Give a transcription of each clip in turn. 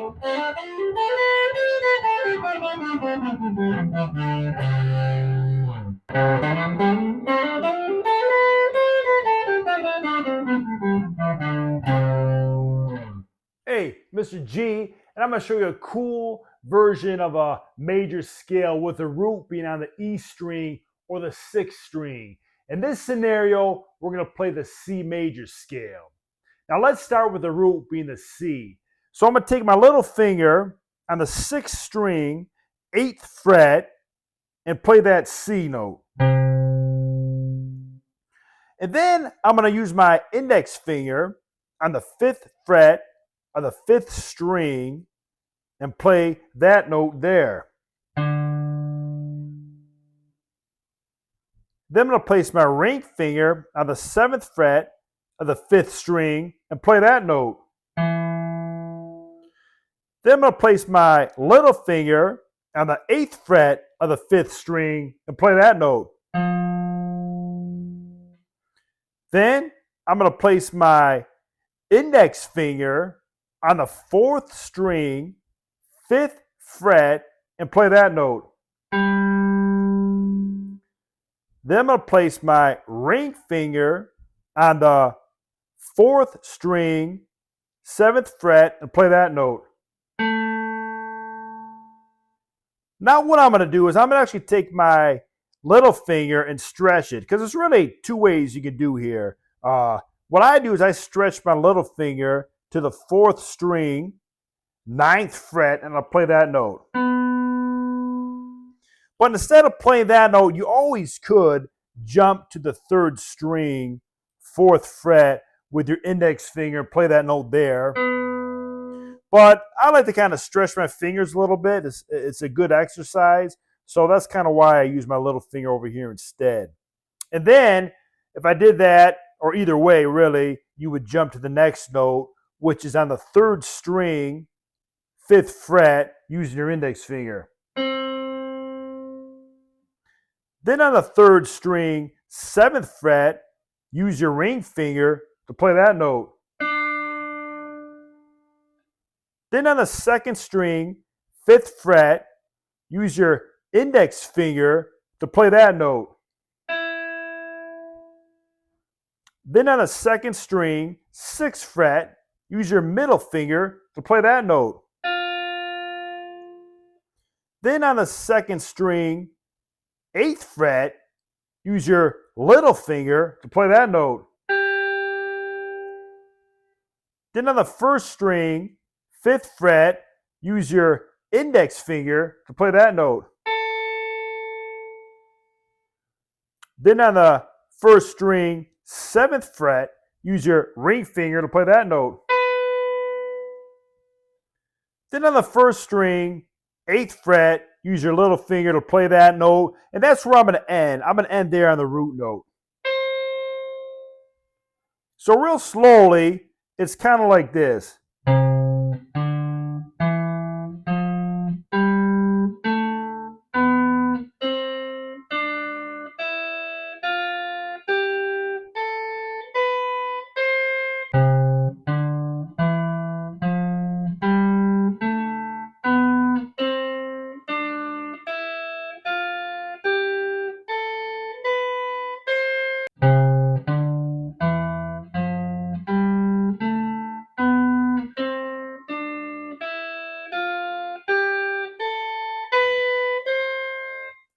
Hey, Mr. G, and I'm going to show you a cool version of a major scale with the root being on the E string or the sixth string. In this scenario, we're going to play the C major scale. Now let's start with the root being the C. So I'm going to take my little finger on the sixth string, 8th fret, and play that C note. And then I'm going to use my index finger on the 5th fret of the 5th string and play that note there. Then I'm going to place my ring finger on the 7th fret of the 5th string and play that note. Then I'm going to place my little finger on the 8th fret of the 5th string and play that note. Then I'm going to place my index finger on the 4th string, 5th fret, and play that note. Then I'm going to place my ring finger on the 4th string, 7th fret, and play that note. Now what I'm going to do is I'm going to actually take my little finger and stretch it, because there's really two ways you can do here. What I do is I stretch my little finger to the 4th string, 9th fret, and I'll play that note. But instead of playing that note, you always could jump to the 3rd string, 4th fret with your index finger and play that note there. But I like to kind of stretch my fingers a little bit. It's a good exercise. So that's kind of why I use my little finger over here instead. And then if I did that, or either way, really, you would jump to the next note, which is on the 3rd string, 5th fret, using your index finger. Then on the 3rd string, 7th fret, use your ring finger to play that note. Then on the 2nd string, 5th fret, use your index finger to play that note. Then on the 2nd string, 6th fret, use your middle finger to play that note. Then on the 2nd string, 8th fret, use your little finger to play that note. Then on the 1st string, 5th fret, use your index finger to play that note. Then on the 1st string, 7th fret, use your ring finger to play that note. Then on the 1st string, 8th fret, use your little finger to play that note. And that's where I'm going to end. I'm going to end there on the root note. So real slowly, it's kind of like this.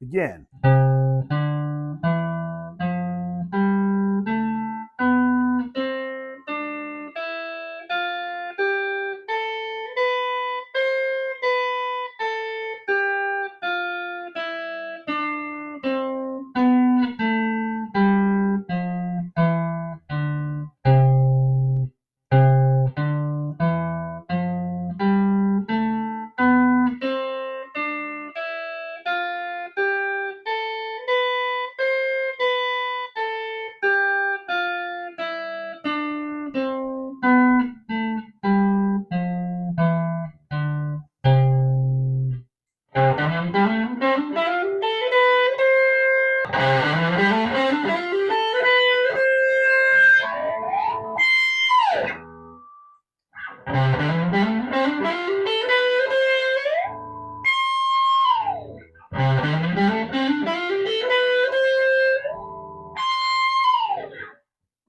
Again.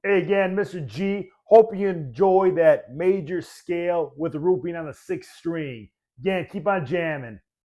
Hey again, Mr. G. Hope you enjoy that major scale with the root being on the sixth string. Again, keep on jamming.